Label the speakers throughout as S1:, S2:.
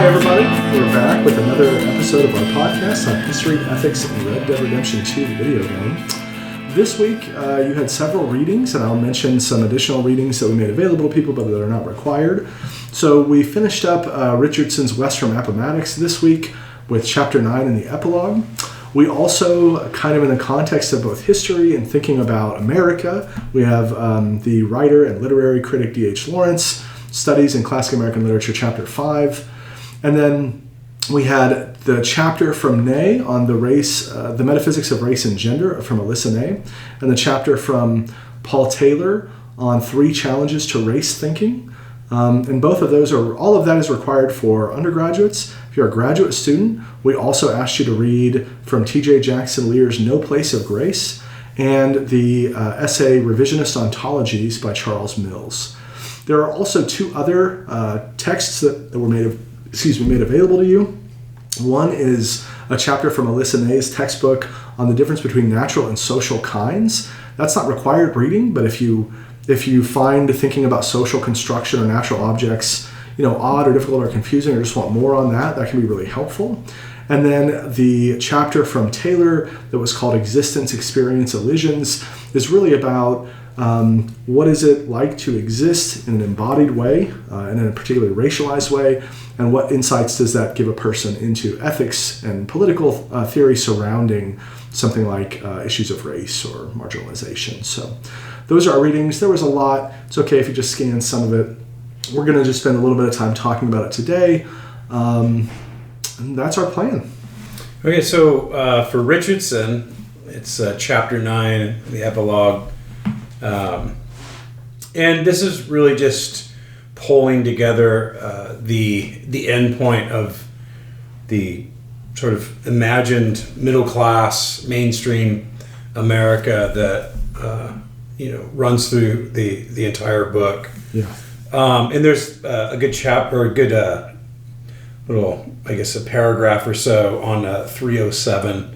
S1: Hi, everybody. We're back with another episode of our podcast on history, ethics, and Red Dead Redemption 2, the video game. This week, you had several readings, and I'll mention some additional readings that we made available to people, but that are not required. So we finished up Richardson's Western Appomattox this week with Chapter 9 in the epilogue. We also, kind of in the context of both history and thinking about America, we have the writer and literary critic D.H. Lawrence, Studies in Classic American Literature, Chapter 5. And then we had the chapter from Ney on the race, the metaphysics of race and gender from Alyssa Ney, and the chapter from Paul Taylor on 3 challenges to race thinking. And both of those all of that is required for undergraduates. If you're a graduate student, we also asked you to read from T.J. Jackson Lear's No Place of Grace and the essay Revisionist Ontologies by Charles Mills. There are also 2 other texts that were made available to you. One is a chapter from Alyssa Ney's textbook on the difference between natural and social kinds. That's not required reading, but if you find thinking about social construction or natural objects, odd or difficult or confusing, or just want more on that, that can be really helpful. And then the chapter from Taylor that was called Existence, Experience, Elisions is really about what is it like to exist in an embodied way, and in a particularly racialized way, and what insights does that give a person into ethics and political theory surrounding something like issues of race or marginalization. So those are our readings. There was a lot. It's okay if you just scan some of it. We're going to just spend a little bit of time talking about it today. And that's our plan.
S2: Okay, so for Richardson, it's Chapter 9, the epilogue. And this is really just pulling together the end point of the sort of imagined middle class mainstream America that runs through the entire book.
S1: Yeah.
S2: And there's a good chapter, or a good little, I guess, a paragraph or so on 307.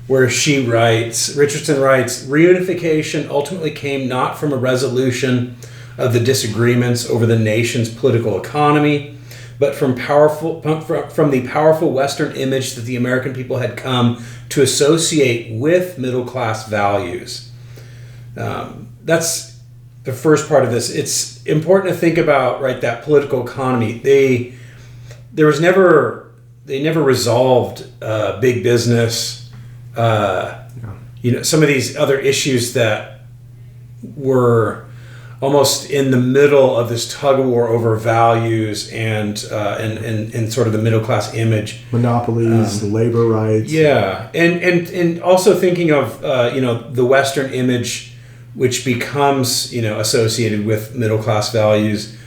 S2: Where Richardson writes, reunification ultimately came not from a resolution of the disagreements over the nation's political economy, but from the powerful Western image that the American people had come to associate with middle-class values. That's the first part of this. It's important to think about, that political economy. They never resolved big business. Some of these other issues that were almost in the middle of this tug of war over values and sort of the middle class image,
S1: monopolies, labor rights.
S2: Yeah, and also thinking of the Western image, which becomes associated with middle class values.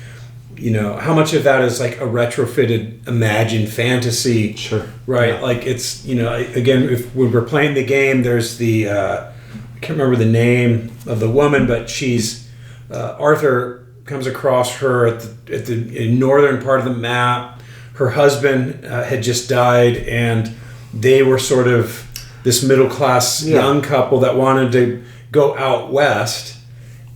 S2: How much of that is like a retrofitted imagined fantasy?
S1: Sure.
S2: Right.
S1: Yeah.
S2: Like it's, again, if when we're playing the game, there's the, I can't remember the name of the woman, but she's, Arthur comes across her at the northern part of the map. Her husband had just died, and they were sort of this middle class young couple that wanted to go out west.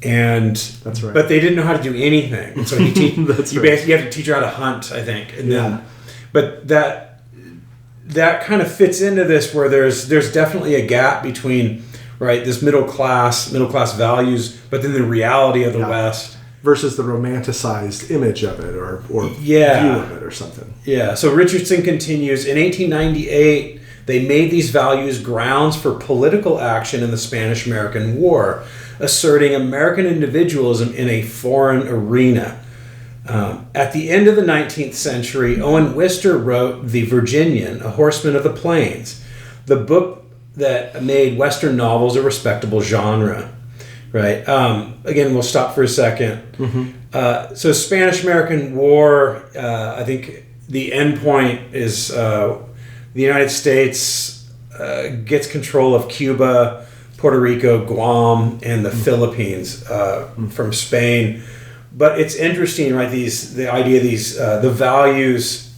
S2: And
S1: that's right.
S2: But they didn't know how to do anything. And so you
S1: basically
S2: have to teach her how to hunt, I think. And then, but that kind of fits into this, where there's definitely a gap between this middle class values, but then the reality of the West
S1: versus the romanticized image of it or view of it or something.
S2: Yeah. So Richardson continues, in 1898, they made these values grounds for political action in the Spanish-American War, asserting American individualism in a foreign arena. At the end of the 19th century, Owen Wister wrote The Virginian, A Horseman of the Plains, the book that made Western novels a respectable genre. Right. Again, we'll stop for a second. Mm-hmm. So Spanish-American War, I think the end point is the United States gets control of Cuba, Puerto Rico, Guam, and the Philippines from Spain. But it's interesting, right? The idea of these the values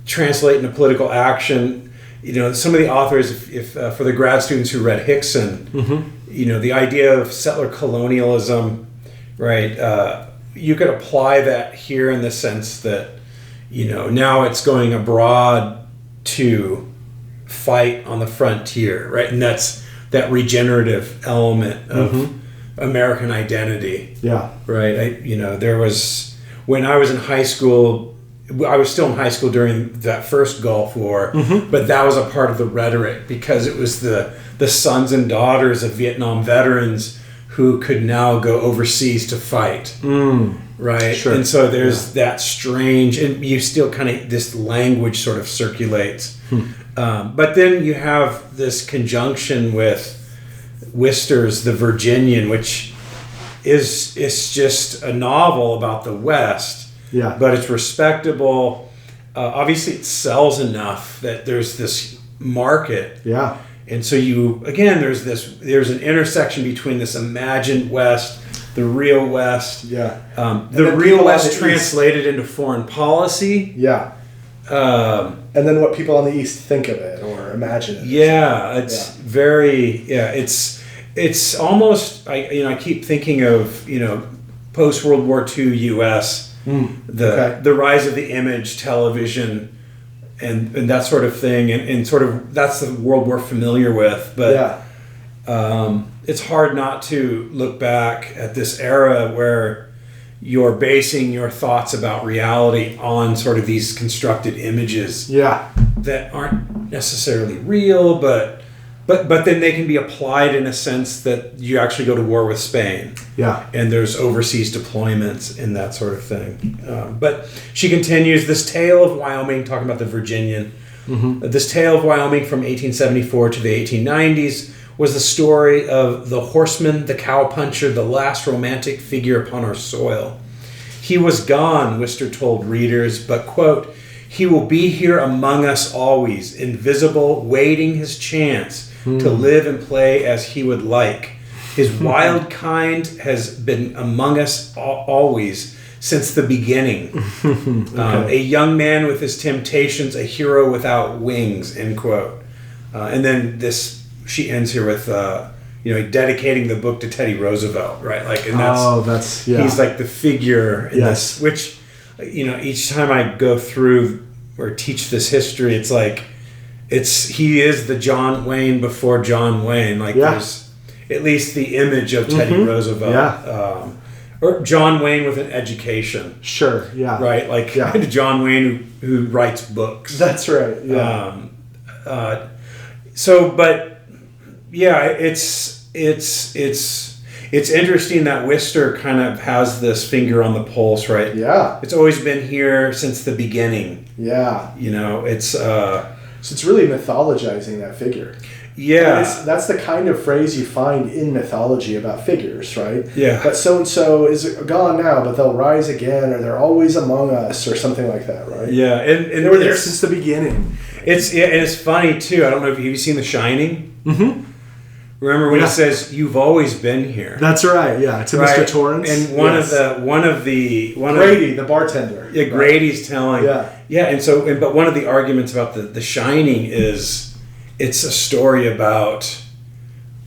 S2: translate into political action. Some of the authors, if for the grad students who read Hickson, the idea of settler colonialism, right? You could apply that here in the sense that Now it's going abroad to fight on the frontier, right? And that's that regenerative element of American identity.
S1: Yeah.
S2: Right. There was, when I was in high school, I was still in high school during that first Gulf War, but that was a part of the rhetoric because it was the sons and daughters of Vietnam veterans who could now go overseas to fight. Right.
S1: Sure.
S2: And so there's that strange, and you still kind of, this language sort of circulates. But then you have this conjunction with Wister's The Virginian, which is just a novel about the West.
S1: Yeah.
S2: But it's respectable. Obviously, it sells enough that there's this market.
S1: Yeah.
S2: And so there's an intersection between this imagined West, the real West.
S1: Yeah.
S2: The real West translated into foreign policy.
S1: Yeah. And then what people on the East think of it or imagine it.
S2: Yeah, it's very, it's almost, I keep thinking of, post World War II U.S., the rise of the image, television, and that sort of thing, and sort of that's the world we're familiar with. But it's hard not to look back at this era where you're basing your thoughts about reality on sort of these constructed images that aren't necessarily real, but then they can be applied in a sense that you actually go to war with Spain. Yeah. And there's overseas deployments and that sort of thing. But she continues, this tale of Wyoming, talking about the Virginian, this tale of Wyoming from 1874 to the 1890s was the story of the horseman, the cowpuncher, the last romantic figure upon our soil. He was gone, Wister told readers, but, quote, he will be here among us always, invisible, waiting his chance to live and play as he would like. His wild kind has been among us always since the beginning. A young man with his temptations, a hero without wings, end quote. And then she ends here with, dedicating the book to Teddy Roosevelt, right? He's like the figure in this, which, each time I go through or teach this history, it's like, he is the John Wayne before John Wayne. There's at least the image of Teddy Roosevelt, or John Wayne with an education. Sure. Yeah. Right. John Wayne who writes books.
S1: That's right. Yeah.
S2: It's interesting that Wister kind of has this finger on the pulse, right? Yeah. It's always been here since the beginning. Yeah.
S1: So it's really mythologizing that figure.
S2: Yeah.
S1: That's the kind of phrase you find in mythology about figures, right?
S2: Yeah.
S1: But so-and-so is gone now, but they'll rise again, or they're always among us, or something like that, right?
S2: Yeah. And
S1: they were there since the beginning.
S2: And it's funny, too. I don't know if you've seen The Shining. Remember when he says, "You've always been here."
S1: That's right. Yeah, to Mr. Torrance.
S2: And Grady,
S1: the bartender.
S2: Yeah, Grady's telling. But one of the arguments about the Shining is it's a story about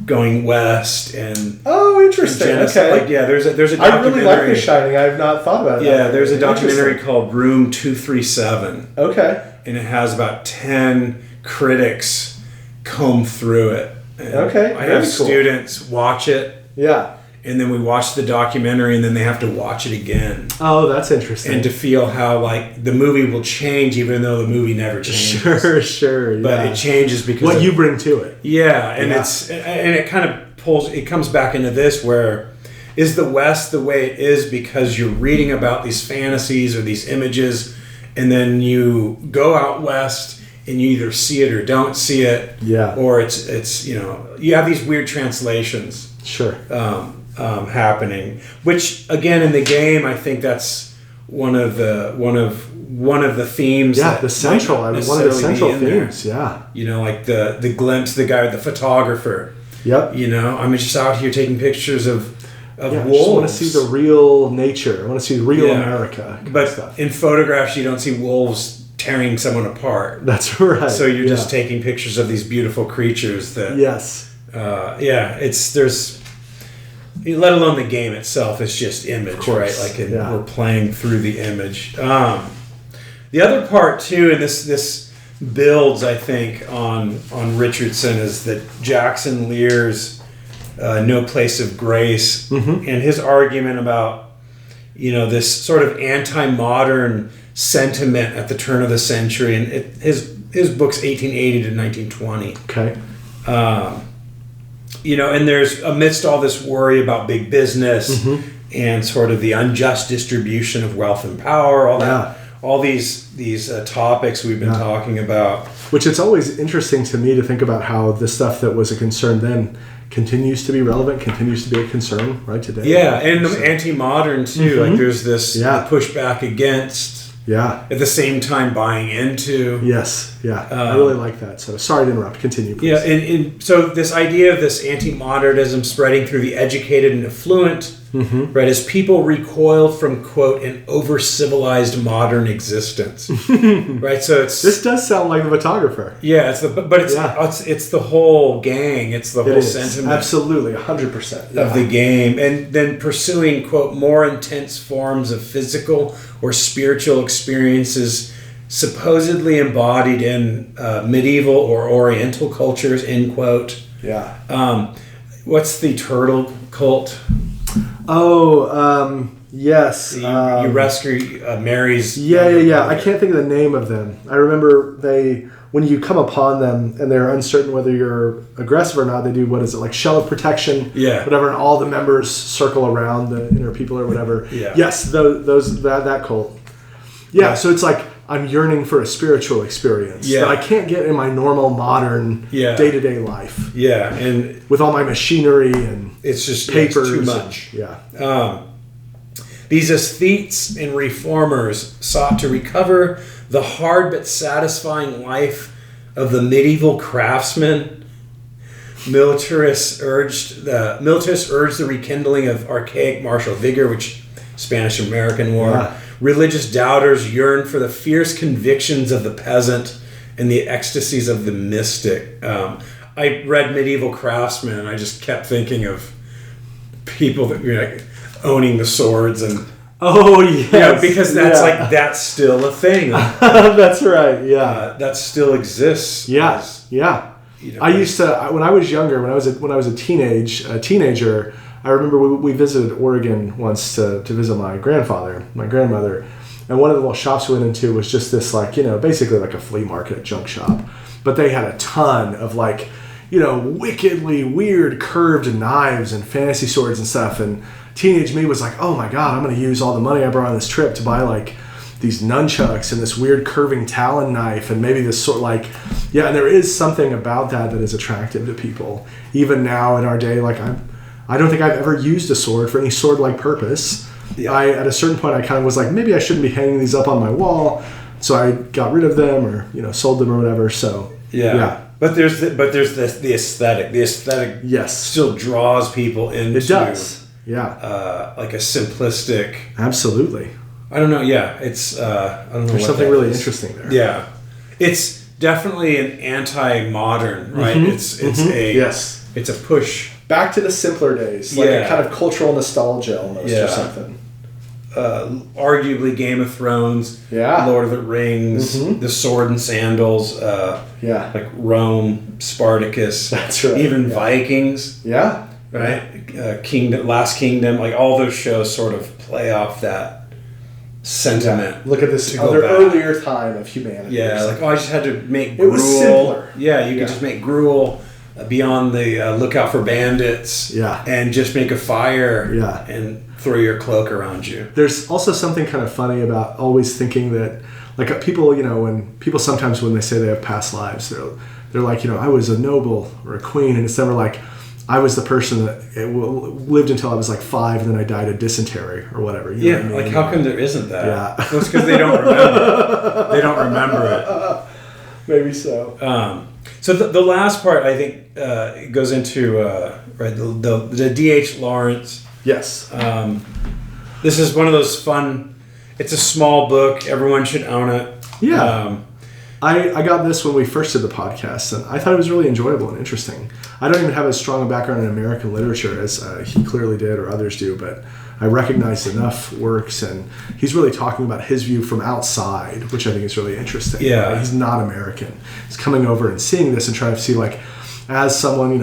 S2: going west and
S1: interesting. Okay.
S2: There's a documentary.
S1: I really like The Shining. I have not thought about it.
S2: Yeah, there's a documentary called Room 237.
S1: Okay.
S2: And it has about 10 critics comb through it. And I have students watch it. Yeah. And then we watch the documentary, and then they have to watch it again.
S1: Oh, that's interesting.
S2: And to feel how the movie will change, even though the movie never changes.
S1: Sure.
S2: But it changes because
S1: what you bring to it.
S2: Yeah, and it kind of pulls. It comes back into this where is the West the way it is because you're reading about these fantasies or these images, and then you go out west. And you either see it or don't see it, or it's you have these weird translations, happening. Which again in the game, I think that's one of the themes.
S1: Yeah, one of the central themes.
S2: Yeah, like the glimpse, the guy, the photographer. Yep. I'm just out here taking pictures of wolves. I just
S1: want to see the real nature. I want to see real America.
S2: But in photographs, you don't see wolves tearing someone apart.
S1: That's right.
S2: So you're just taking pictures of these beautiful creatures that.
S1: Yes.
S2: There's. Let alone the game itself, it's just image, right? We're playing through the image. The other part too, and this builds, I think, on Richardson, is that Jackson Lear's No Place of Grace, and his argument about, this sort of anti-modern sentiment at the turn of the century, and his book's 1880 to 1920.
S1: Okay.
S2: And there's, amidst all this worry about big business and sort of the unjust distribution of wealth and power, all these topics we've been talking about. Which
S1: it's always interesting to me to think about how the stuff that was a concern then continues to be relevant, continues to be a concern right today.
S2: Yeah, and anti-modern too. Like there's this pushback against. Yeah. At the same time, buying into.
S1: Yes. Yeah. I really like that. So sorry to interrupt. Continue, please.
S2: Yeah. And so this idea of this anti-modernism spreading through the educated and affluent, right, as people recoil from, quote, an over-civilized modern existence, right? So
S1: this does sound like the photographer.
S2: Yeah. It's the whole gang. It's the whole sentiment.
S1: Absolutely. 100%.
S2: Of the game. And then pursuing, quote, more intense forms of physical or spiritual experiences supposedly embodied in medieval or oriental cultures, end quote.
S1: Yeah.
S2: What's the turtle cult?
S1: Oh, yes.
S2: You rescue Mary's...
S1: Yeah. I can't think of the name of them. I remember when you come upon them and they're uncertain whether you're aggressive or not, they do, what is it, like shell of protection, whatever, and all the members circle around the inner people or whatever. Yeah. Yes, that cult. Yeah, so it's like I'm yearning for a spiritual experience that I can't get in my normal modern day-to-day life.
S2: Yeah, and
S1: with all my machinery and
S2: it's just
S1: papers.
S2: It's too much.
S1: And,
S2: these aesthetes and reformers sought to recover the hard but satisfying life of the medieval craftsman. Militarists urged the rekindling of archaic martial vigor, which Spanish-American War. Yeah. Religious doubters yearned for the fierce convictions of the peasant and the ecstasies of the mystic. I read Medieval Craftsman, and I just kept thinking of people that owning the swords and because that's still a thing.
S1: That's right. Yeah,
S2: that still exists.
S1: Yeah. I used to when I was younger, when I was a teenager. I remember we visited Oregon once to visit my grandmother, and one of the little shops we went into was just this basically like a flea market, junk shop, but they had a ton of wickedly weird curved knives and fantasy swords and stuff, and teenage me was like, oh my god, I'm going to use all the money I brought on this trip to buy these nunchucks and this weird curving talon knife and maybe this sort and there is something about that is attractive to people even now in our day. I don't think I've ever used a sword for any sword-like purpose. Yeah. At a certain point, I kind of was like, maybe I shouldn't be hanging these up on my wall, so I got rid of them or sold them or whatever. So
S2: But there's the aesthetic. The aesthetic still draws people into.
S1: It does. Yeah.
S2: Like a simplistic.
S1: Absolutely.
S2: I don't know. Yeah, it's. I don't know.
S1: There's something really interesting there.
S2: Yeah, it's definitely an anti-modern, right? It's it's a push.
S1: Back to the simpler days, a kind of cultural nostalgia almost or something.
S2: Arguably Game of Thrones, Lord of the Rings, the Sword and Sandals, like Rome, Spartacus,
S1: that's right.
S2: Even Vikings, right? Last Kingdom, like all those shows sort of play off that sentiment.
S1: Yeah. Look at this earlier time of humanity.
S2: Yeah, I just had to make gruel. It was simpler. Yeah, you could just make gruel. Beyond the lookout for bandits, and just make a fire, and throw your cloak around you.
S1: There's also something kind of funny about always thinking that, people, when people sometimes when they say they have past lives, they're like, I was a noble or a queen, and it's never like I was the person that lived until I was 5, and then I died of dysentery or whatever. You know what I mean?
S2: How come there isn't that? Yeah, well, it's because they don't remember. They don't remember it.
S1: Maybe so.
S2: So the last part, I think, goes into the D.H. Lawrence.
S1: Yes.
S2: This is one of those fun. It's a small book. Everyone should own it.
S1: Yeah. I got this when we first did the podcast, and I thought it was really enjoyable and interesting. I don't even have as strong a background in American literature as he clearly did or others do, but I recognized enough works, and he's really talking about his view from outside, which I think is really interesting.
S2: Yeah.
S1: Right? He's not American. He's coming over and seeing this and trying to see, like, as someone,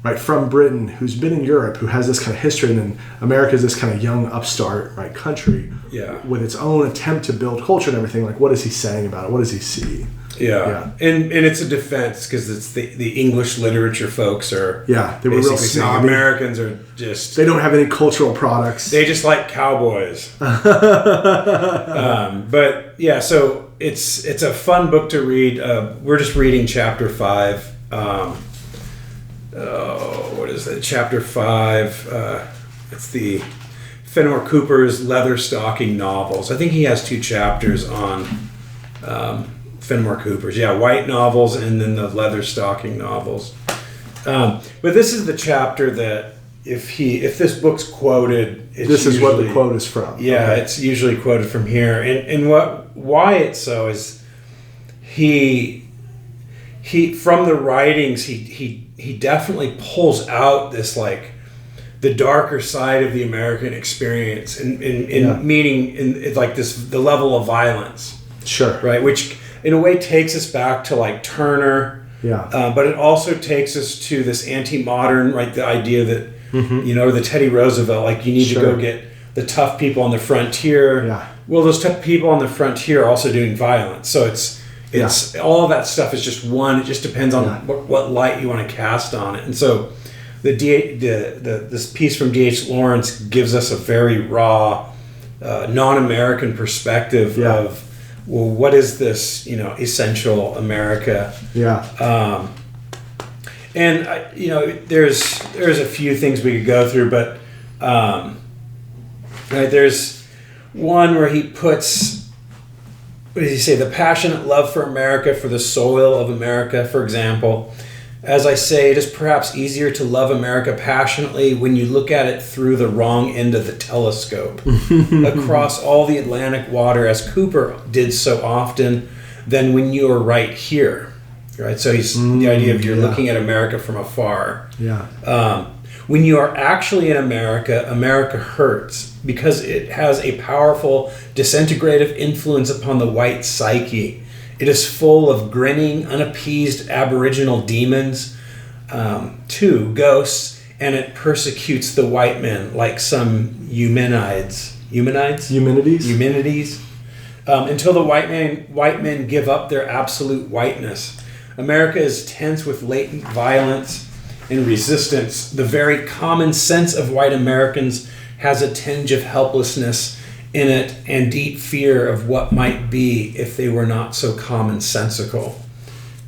S1: right, from Britain who's been in Europe, who has this kind of history, and then America is this kind of young upstart, right, country with its own attempt to build culture and everything. Like, what is he saying about it? What does he see?
S2: Yeah. And it's a defense because it's the English literature folks are
S1: they were real snobby.
S2: Americans are just,
S1: they don't have any cultural products.
S2: They just like cowboys. But yeah, so it's a fun book to read. We're just reading chapter 5. What is it? Chapter 5. It's the Fenimore Cooper's Leather Stocking novels. I think he has 2 chapters on Fenimore Cooper's. Yeah, white novels and then the leather stocking novels. But this is the chapter that if this book's quoted,
S1: this is what the quote is from.
S2: Yeah, okay. It's usually quoted from here. And why it's so is he from the writings he definitely pulls out this, like, the darker side of the American experience in meaning in like this, the level of violence. Sure. Right, which in a way takes us back to, like, Turner. Yeah. But it also takes us to this anti-modern, right, the idea that the Teddy Roosevelt, like, you need to go get the tough people on the frontier. Yeah. Well, those tough people on the frontier are also doing violence. So it's all of that stuff is just one. It just depends on what light you want to cast on it. And so this piece from D.H. Lawrence gives us a very raw, non-American perspective of, well, what is this, essential America? Yeah. And there's a few things we could go through, but there's one where he puts, what does he say? The passionate love for America, for the soil of America, for example. As I say, it is perhaps easier to love America passionately when you look at it through the wrong end of the telescope, across all the Atlantic water, as Cooper did so often, than when you are right here. Right? So he's the idea of you're looking at America from afar. Yeah. When you are actually in America, America hurts because it has a powerful disintegrative influence upon the white psyche. It is full of grinning, unappeased aboriginal demons, ghosts, and it persecutes the white men like some Eumenides, until the white men give up their absolute whiteness. America is tense with latent violence and resistance. The very common sense of white Americans has a tinge of helplessness in it and deep fear of what might be if they were not so commonsensical.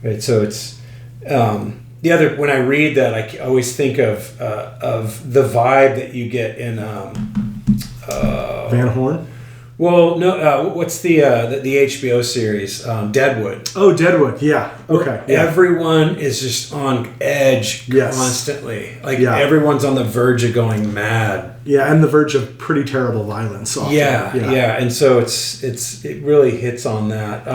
S2: Right. So it's the other. When I read that, I always think of the vibe that you get in
S1: Van Horn.
S2: Well, no. What's the HBO series Deadwood?
S1: Oh, Deadwood. Yeah. Okay. Yeah.
S2: Everyone is just on edge constantly. Like everyone's on the verge of going mad.
S1: Yeah, and the verge of pretty terrible violence. Often.
S2: Yeah. And so it really hits on that.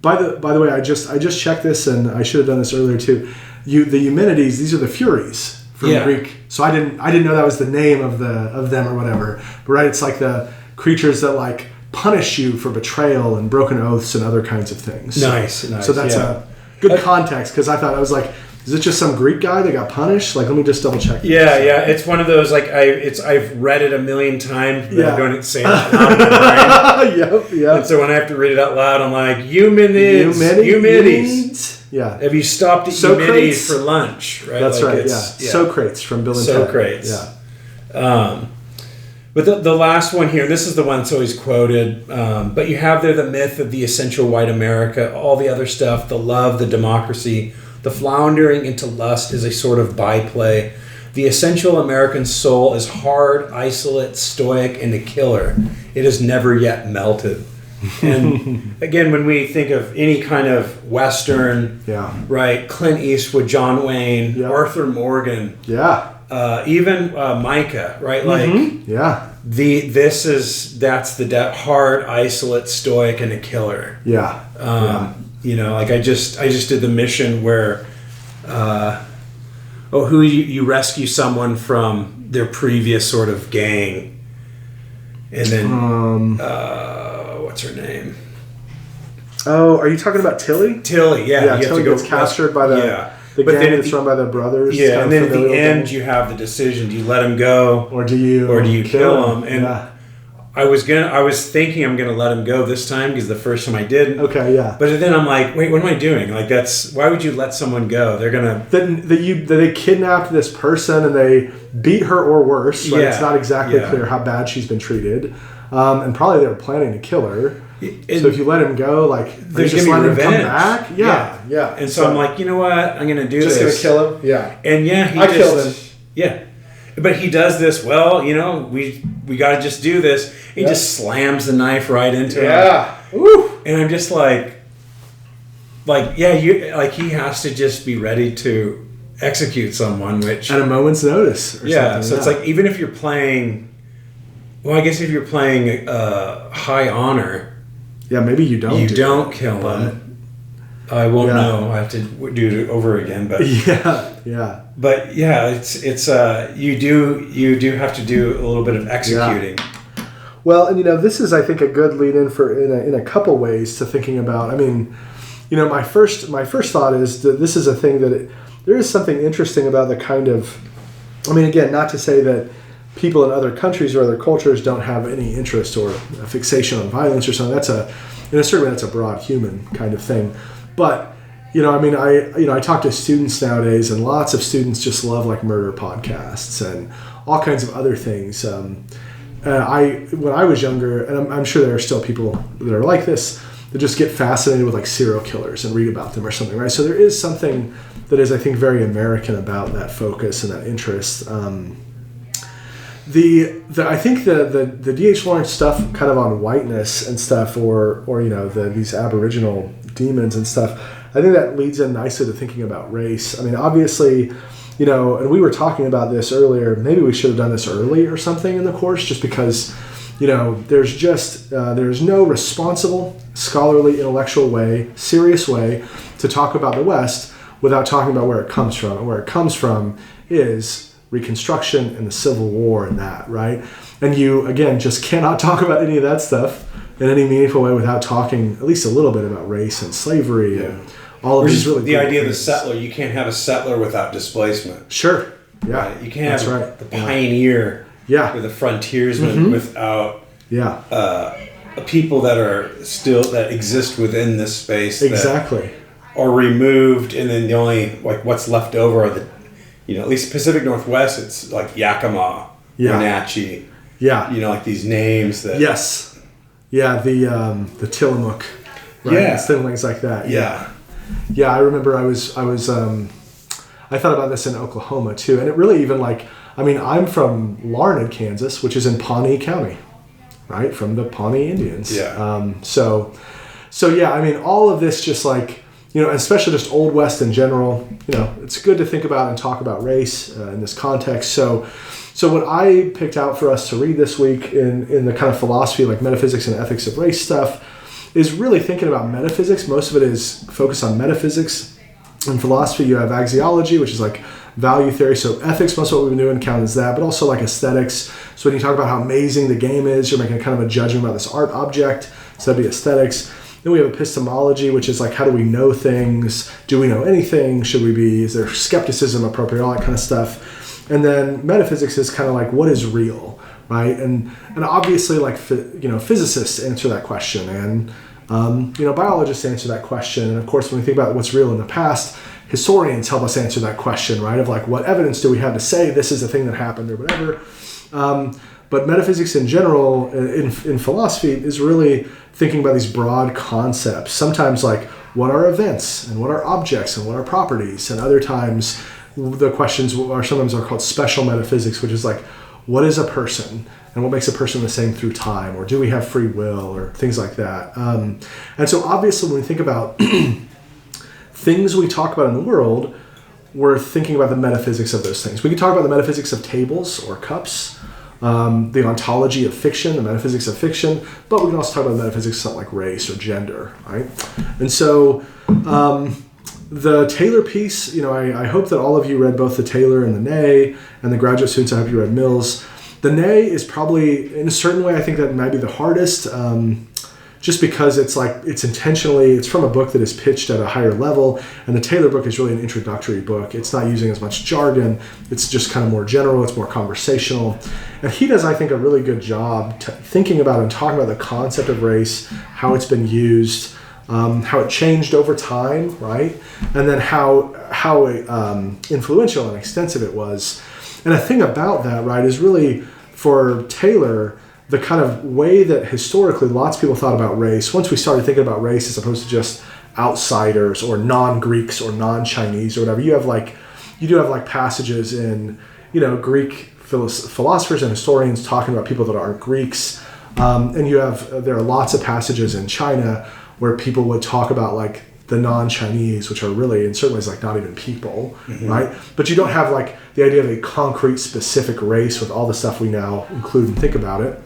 S1: By the way, I just checked this, and I should have done this earlier too. The Eumenides, these are the Furies from Greek. So I didn't know that was the name of them or whatever. But right, it's like the creatures that, like, punish you for betrayal and broken oaths and other kinds of things.
S2: Nice.
S1: So that's a good context, because I thought, I was like, is it just some Greek guy that got punished? Like, let me just double check.
S2: Yeah. It's one of those, like, I've read it a million times, but I don't say it out loud. Yep. And so when I have to read it out loud, I'm like, Eumenides.
S1: Yeah.
S2: Have you stopped at Eumenides for lunch? Right.
S1: That's like, right. Socrates from Bill and Ted.
S2: Socrates. Yeah. But the last one here, this is the one that's always quoted, but you have there the myth of the essential white America, all the other stuff, the love, the democracy, the floundering into lust is a sort of byplay. The essential American soul is hard, isolate, stoic, and a killer. It has never yet melted. And again, when we think of any kind of Western, right, Clint Eastwood, John Wayne, Arthur Morgan, even Micah, right? Like, that's the hard, isolate, stoic, and a killer. Like I just did the mission where who you rescue someone from their previous sort of gang, and then what's her name?
S1: Oh, are you talking about Tilly?
S2: Tilly, yeah.
S1: Yeah, Tilly gets captured by the gang that's run by the brothers.
S2: Yeah, and then at the end you have the decision: do you let him go,
S1: or do you
S2: kill him? And I was thinking I'm gonna let him go this time because the first time I didn't.
S1: Okay, yeah.
S2: But then I'm like, wait, what am I doing? Like, why would you let someone go? They're gonna
S1: they kidnapped this person and they beat her or worse. Right?
S2: Yeah,
S1: it's not exactly clear how bad she's been treated, and probably they were planning to kill her. So if you let him go, like
S2: there's
S1: just
S2: gonna be
S1: let him
S2: revenge.
S1: come back. Yeah.
S2: And so I'm like, you know what? I'm gonna do
S1: just
S2: this.
S1: Just gonna kill him. Yeah.
S2: And
S1: I killed him.
S2: Yeah. But he does this, well, we got to just do this. He just slams the knife right into him.
S1: Yeah. Woo.
S2: And I'm just like he has to just be ready to execute someone, which
S1: at a moment's notice. Or something.
S2: So it's like, even if you're playing, well, I guess if you're playing high honor,
S1: yeah, maybe you don't
S2: kill him. I won't know. I have to do it over again, but
S1: yeah.
S2: But yeah, it's you do have to do a little bit of executing.
S1: Yeah. Well, and this is, I think, a good lead in for in a couple ways to thinking about. I mean, my first thought is that this is a thing that there is something interesting about the kind of. I mean, again, not to say that people in other countries or other cultures don't have any interest or a fixation on violence or something. That's certainly that's a broad human kind of thing. But I talk to students nowadays, and lots of students just love like murder podcasts and all kinds of other things. When I was younger, and I'm sure there are still people that are like this, that just get fascinated with like serial killers and read about them or something, right? So there is something that is, I think, very American about that focus and that interest. I think the D.H. Lawrence stuff, kind of on whiteness and stuff, or these Aboriginal demons and stuff, I think that leads in nicely to thinking about race. I mean, obviously, and we were talking about this earlier. Maybe we should have done this early or something in the course, just because, there's no responsible, scholarly, intellectual way, serious way to talk about the West without talking about where it comes from. And where it comes from is Reconstruction and the Civil War and that, right? And you, again, just cannot talk about any of that stuff in any meaningful way without talking at least a little bit about race and slavery and all of these really
S2: the idea of the settler. You can't have a settler without displacement.
S1: Sure. Yeah.
S2: Right? You can't have the pioneer or the frontiersman without people that exist within this space that are removed, and then the only what's left over are the at least Pacific Northwest, it's like Yakima, Wenatchee. Yeah. Like these names that the Tillamook, right?
S1: Yeah. Things like that. Yeah, I remember I thought about this in Oklahoma too, and it really even I'm from Larned, Kansas, which is in Pawnee County, right? From the Pawnee Indians.
S2: Yeah.
S1: So all of this just especially just Old West in general, it's good to think about and talk about race in this context. So what I picked out for us to read this week in the kind of philosophy, like metaphysics and ethics of race stuff, is really thinking about metaphysics. Most of it is focused on metaphysics. In philosophy, you have axiology, which is like value theory. So ethics, most of what we've been doing counts as that, but also like aesthetics. So when you talk about how amazing the game is, you're making kind of a judgment about this art object. So that'd be aesthetics. Then we have epistemology, which is like, how do we know things? Do we know anything? Is there skepticism appropriate? All that kind of stuff. And then metaphysics is kind of like, what is real, right? And obviously, physicists answer that question, and biologists answer that question. And of course, when we think about what's real in the past, historians help us answer that question, right? Of what evidence do we have to say this is a thing that happened or whatever. But metaphysics in general, in philosophy, is really thinking about these broad concepts. Sometimes what are events, and what are objects, and what are properties, and other times the questions are called special metaphysics, which is what is a person, and what makes a person the same through time, or do we have free will, or things like that. And so obviously when we think about things we talk about in the world, we're thinking about the metaphysics of those things. We can talk about the metaphysics of tables or cups, the ontology of fiction, the metaphysics of fiction, but we can also talk about the metaphysics of something like race or gender, right? And so The Taylor piece, I hope that all of you read both the Taylor and the Ney, and the graduate students, I hope you read Mills. The Ney is probably, in a certain way, I think that might be the hardest, just because it's from a book that is pitched at a higher level, and the Taylor book is really an introductory book. It's not using as much jargon. It's just kind of more general. It's more conversational. And he does, I think, a really good job thinking about and talking about the concept of race, how it's been used, how it changed over time, right? And then how influential and extensive it was. And a thing about that, right, is really, for Taylor, the kind of way that historically lots of people thought about race, once we started thinking about race as opposed to just outsiders or non-Greeks or non-Chinese or whatever, you do have passages in, Greek philosophers and historians talking about people that aren't Greeks. And there are lots of passages in China where people would talk about the non-Chinese, which are really, in certain ways, not even people, right? But you don't have the idea of a concrete, specific race with all the stuff we now include and think about it.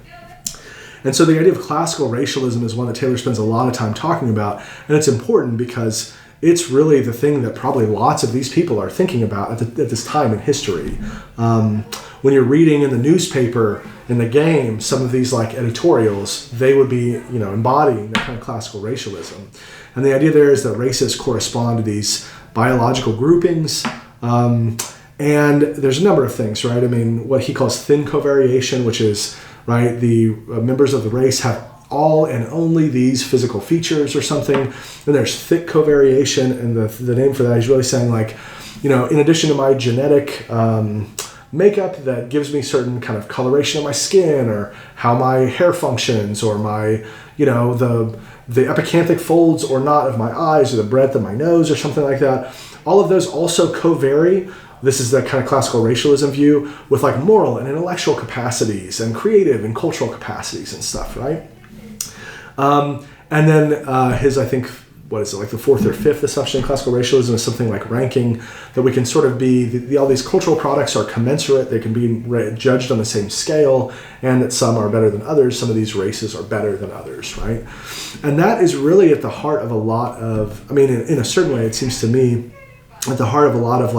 S1: And so the idea of classical racialism is one that Taylor spends a lot of time talking about, and it's important because it's really the thing that probably lots of these people are thinking about at this time in history. When you're reading in the newspaper, in the game, some of these editorials, they would be embodying that kind of classical racialism. And the idea there is that races correspond to these biological groupings. And there's a number of things, right? I mean, what he calls thin covariation, which is, right, the members of the race have all and only these physical features or something. Then there's thick covariation, and the name for that is really saying in addition to my genetic makeup that gives me certain kind of coloration of my skin, or how my hair functions, or my, the epicanthic folds or not of my eyes, or the breadth of my nose, or something like that. All of those also co-vary. This is the kind of classical racialism view with moral and intellectual capacities and creative and cultural capacities and stuff, right? And then his, I think, the fourth or fifth assumption in classical racialism is something like ranking, that we can sort of be, all these cultural products are commensurate, they can be judged on the same scale, and that some are better than others, some of these races are better than others, right? And that is really at the heart of a lot of, in a certain way, it seems to me, at the heart of a lot of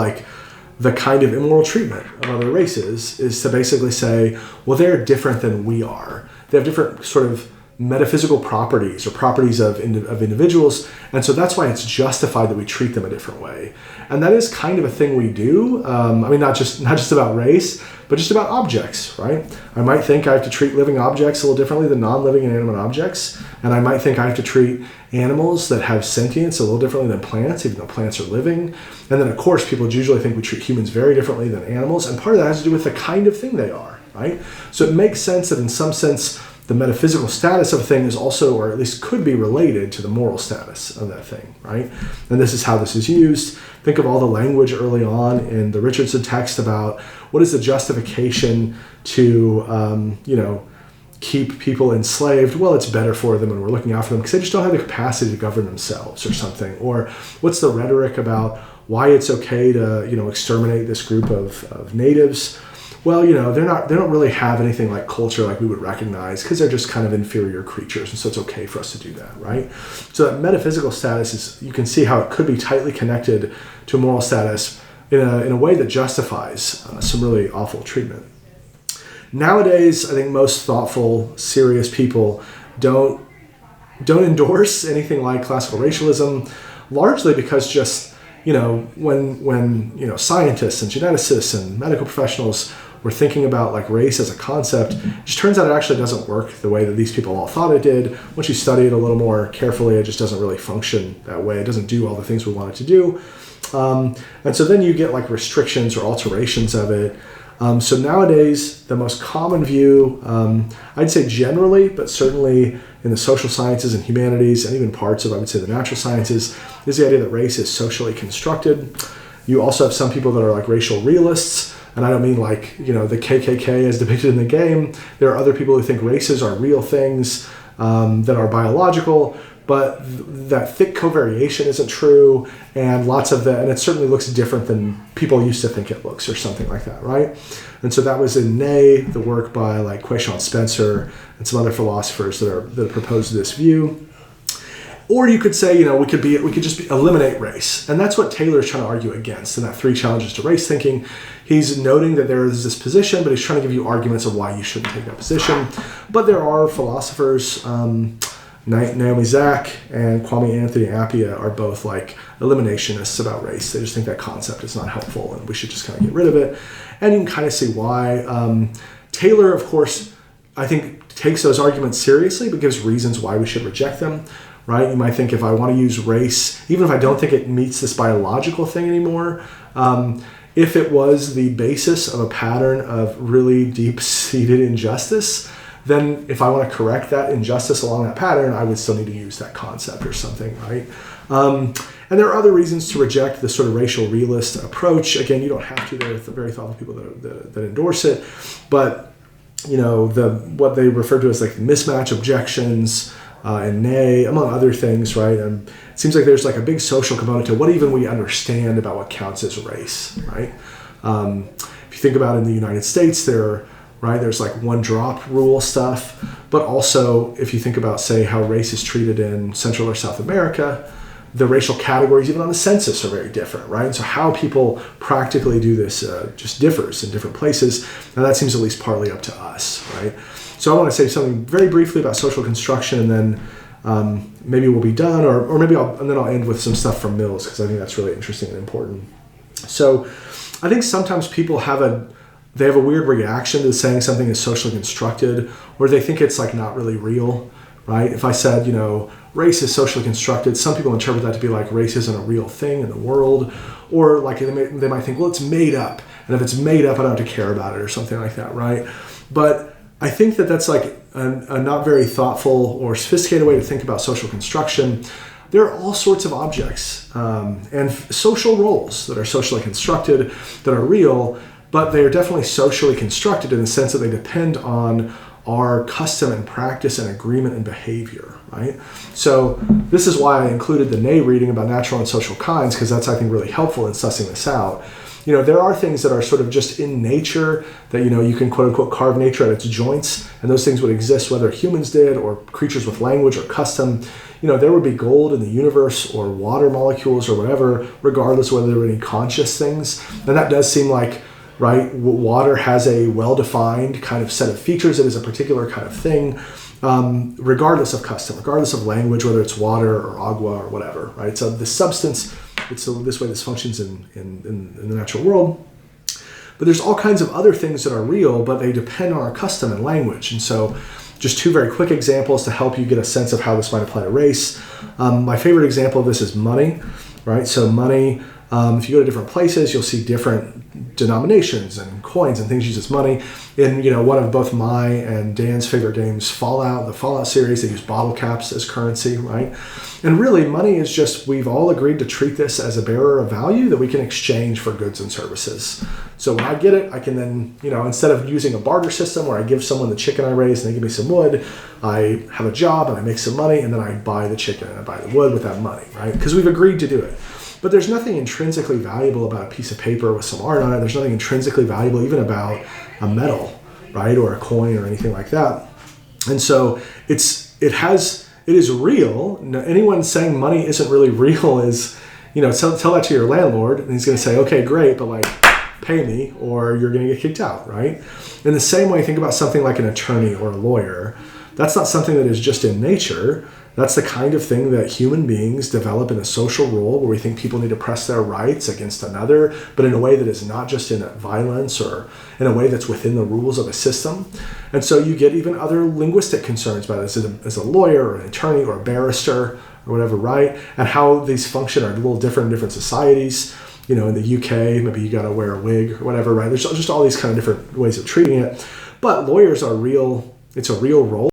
S1: the kind of immoral treatment of other races, is to basically say, well, they're different than we are. They have different sort of metaphysical properties or properties of individuals, and so that's why it's justified that we treat them a different way. And that is kind of a thing we do. Not just about race, but just about objects, right? I might think I have to treat living objects a little differently than non-living and inanimate objects, and I might think I have to treat animals that have sentience a little differently than plants, even though plants are living. And then, of course, people usually think we treat humans very differently than animals, and part of that has to do with the kind of thing they are, right? So it makes sense that in some sense, the metaphysical status of a thing is also, or at least could be, related to the moral status of that thing, right? And this is how this is used. Think of all the language early on in the Richardson text about what is the justification to, keep people enslaved. Well, it's better for them and we're looking out for them because they just don't have the capacity to govern themselves or something. Or what's the rhetoric about why it's okay to, exterminate this group of natives? Well, they don't really have anything like culture like we would recognize because they're just kind of inferior creatures, and so it's okay for us to do that, right? So that metaphysical status is, you can see how it could be tightly connected to a moral status in a way that justifies some really awful treatment. Nowadays, I think most thoughtful, serious people don't endorse anything like classical racialism, largely because just, when scientists and geneticists and medical professionals were thinking about race as a concept, it just turns out it actually doesn't work the way that these people all thought it did. Once you study it a little more carefully, it just doesn't really function that way. It doesn't do all the things we want it to do. And so then you get restrictions or alterations of it. So nowadays, the most common view, I'd say generally, but certainly in the social sciences and humanities, and even parts of, I would say, the natural sciences, is the idea that race is socially constructed. You also have some people that are racial realists, and I don't mean the KKK as depicted in the game. There are other people who think races are real things that are biological, but that thick covariation isn't true, and and it certainly looks different than people used to think it looks, or something like that, right? And so that was in Ney, the work by Quayshawn Spencer and some other philosophers that proposed this view. Or you could say, we could just eliminate race. And that's what Taylor's trying to argue against in that 3 challenges to race thinking. He's noting that there is this position, but he's trying to give you arguments of why you shouldn't take that position. But there are philosophers, Naomi Zak and Kwame Anthony Appiah are both like eliminationists about race. They just think that concept is not helpful and we should just kind of get rid of it. And you can kind of see why. Taylor, of course, I think takes those arguments seriously, but gives reasons why we should reject them. Right? You might think if I want to use race, even if I don't think it meets this biological thing anymore, if it was the basis of a pattern of really deep-seated injustice, then if I want to correct that injustice along that pattern, I would still need to use that concept or something, right? And there are other reasons to reject the sort of racial realist approach. Again, you don't have to. There are very thoughtful people that endorse it, but what they refer to as like mismatch objections, and nay, among other things, right? And it seems like there's like a big social component to what even we understand about what counts as race, right? If you think about in the United States, there's like one drop rule stuff, but also if you think about, say, how race is treated in Central or South America, the racial categories even on the census are very different, right? And so how people practically do this just differs in different places, and that seems at least partly up to us, right? So I want to say something very briefly about social construction, and then maybe we'll be done, or maybe I'll end with some stuff from Mills, because I think that's really interesting and important. So I think sometimes people have a weird reaction to saying something is socially constructed, or they think it's like not really real, right? If I said, race is socially constructed, some people interpret that to be like race isn't a real thing in the world, or like they might think, well, it's made up, and if it's made up, I don't have to care about it or something like that, right? But I think that that's like a not very thoughtful or sophisticated way to think about social construction. There are all sorts of objects and social roles that are socially constructed, that are real, but they are definitely socially constructed in the sense that they depend on our custom and practice and agreement and behavior, right? So this is why I included the Ney reading about natural and social kinds, because that's, I think, really helpful in sussing this out. There are things that are sort of just in nature that, you can quote unquote carve nature at its joints, and those things would exist whether humans did or creatures with language or custom. There would be gold in the universe or water molecules or whatever, regardless of whether there were any conscious things. And that does seem like, right, water has a well-defined kind of set of features. It is a particular kind of thing, regardless of custom, regardless of language, whether it's water or agua or whatever, right? So the substance, it's this way this functions in the natural world. But there's all kinds of other things that are real, but they depend on our custom and language. And so just 2 very quick examples to help you get a sense of how this might apply to race. My favorite example of this is money, right? So money, if you go to different places, you'll see different denominations and coins and things used as money. In one of both my and Dan's favorite games, Fallout, the Fallout series, they use bottle caps as currency, right? And really, money is just, we've all agreed to treat this as a bearer of value that we can exchange for goods and services. So when I get it, I can then, instead of using a barter system where I give someone the chicken I raised and they give me some wood, I have a job and I make some money, and then I buy the chicken and I buy the wood with that money, right? Because we've agreed to do it. But there's nothing intrinsically valuable about a piece of paper with some art on it. There's nothing intrinsically valuable even about a medal, right, or a coin or anything like that. And so it is real. Anyone saying money isn't really real is, tell that to your landlord, and he's going to say, okay, great, but like pay me or you're going to get kicked out, right? In the same way, think about something like an attorney or a lawyer. That's not something that is just in nature. That's the kind of thing that human beings develop in a social role where we think people need to press their rights against another, but in a way that is not just in violence or in a way that's within the rules of a system. And so you get even other linguistic concerns about it as a lawyer or an attorney or a barrister or whatever, right? And how these function are a little different in different societies. In the UK, maybe you got to wear a wig or whatever, right? There's just all these kind of different ways of treating it. But lawyers are real. It's a real role.